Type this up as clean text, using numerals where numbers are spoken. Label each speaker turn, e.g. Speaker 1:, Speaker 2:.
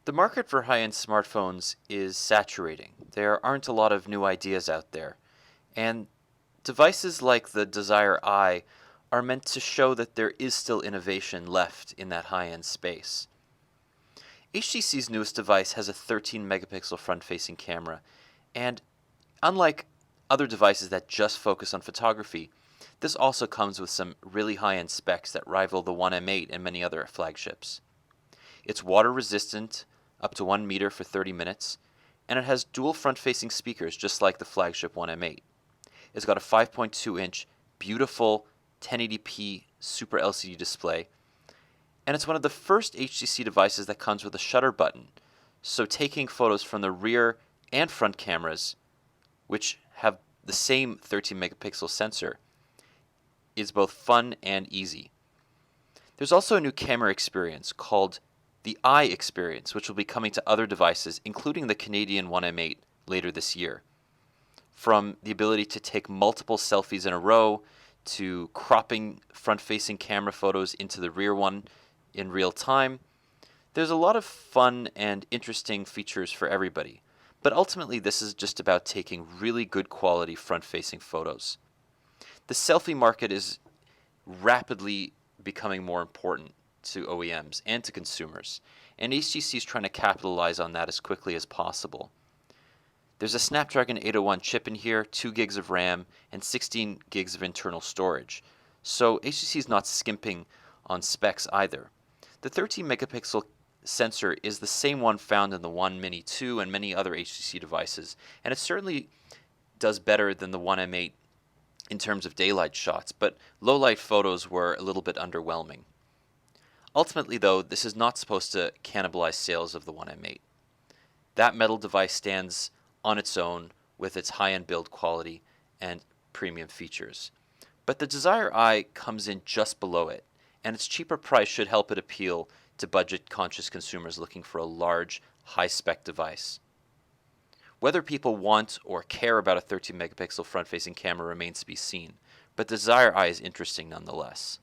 Speaker 1: The market for high-end smartphones is saturating. There aren't a lot of new ideas out there, and devices like the Desire Eye are meant to show that there is still innovation left in that high-end space. HTC's newest device has a 13 megapixel front-facing camera, and unlike other devices that just focus on photography, this also comes with some really high-end specs that rival the 1M8 and many other flagships. It's water resistant, up to 1 meter for 30 minutes, and it has dual front-facing speakers just like the flagship 1M8. It's got a 5.2-inch, beautiful 1080p Super LCD display, and it's one of the first HTC devices that comes with a shutter button, so taking photos from the rear and front cameras, which have the same 13 megapixel sensor, is both fun and easy. There's also a new camera experience called the Eye experience, which will be coming to other devices, including the Canadian 1M8 later this year. From the ability to take multiple selfies in a row, to cropping front-facing camera photos into the rear one in real time, there's a lot of fun and interesting features for everybody. But ultimately, this is just about taking really good quality front-facing photos. The selfie market is rapidly becoming more important to OEMs and to consumers, and HTC is trying to capitalize on that as quickly as possible. There's a Snapdragon 801 chip in here, 2 gigs of RAM, and 16 gigs of internal storage, so HTC is not skimping on specs either. The 13 megapixel sensor is the same one found in the One Mini 2 and many other HTC devices, and it certainly does better than the 1M8 in terms of daylight shots, but low-light photos were a little bit underwhelming. Ultimately, though, this is not supposed to cannibalize sales of the 1M8. That metal device stands on its own with its high-end build quality and premium features. But the Desire Eye comes in just below it, and its cheaper price should help it appeal to budget-conscious consumers looking for a large, high-spec device. Whether people want or care about a 13 megapixel front-facing camera remains to be seen, but the Desire Eye is interesting nonetheless.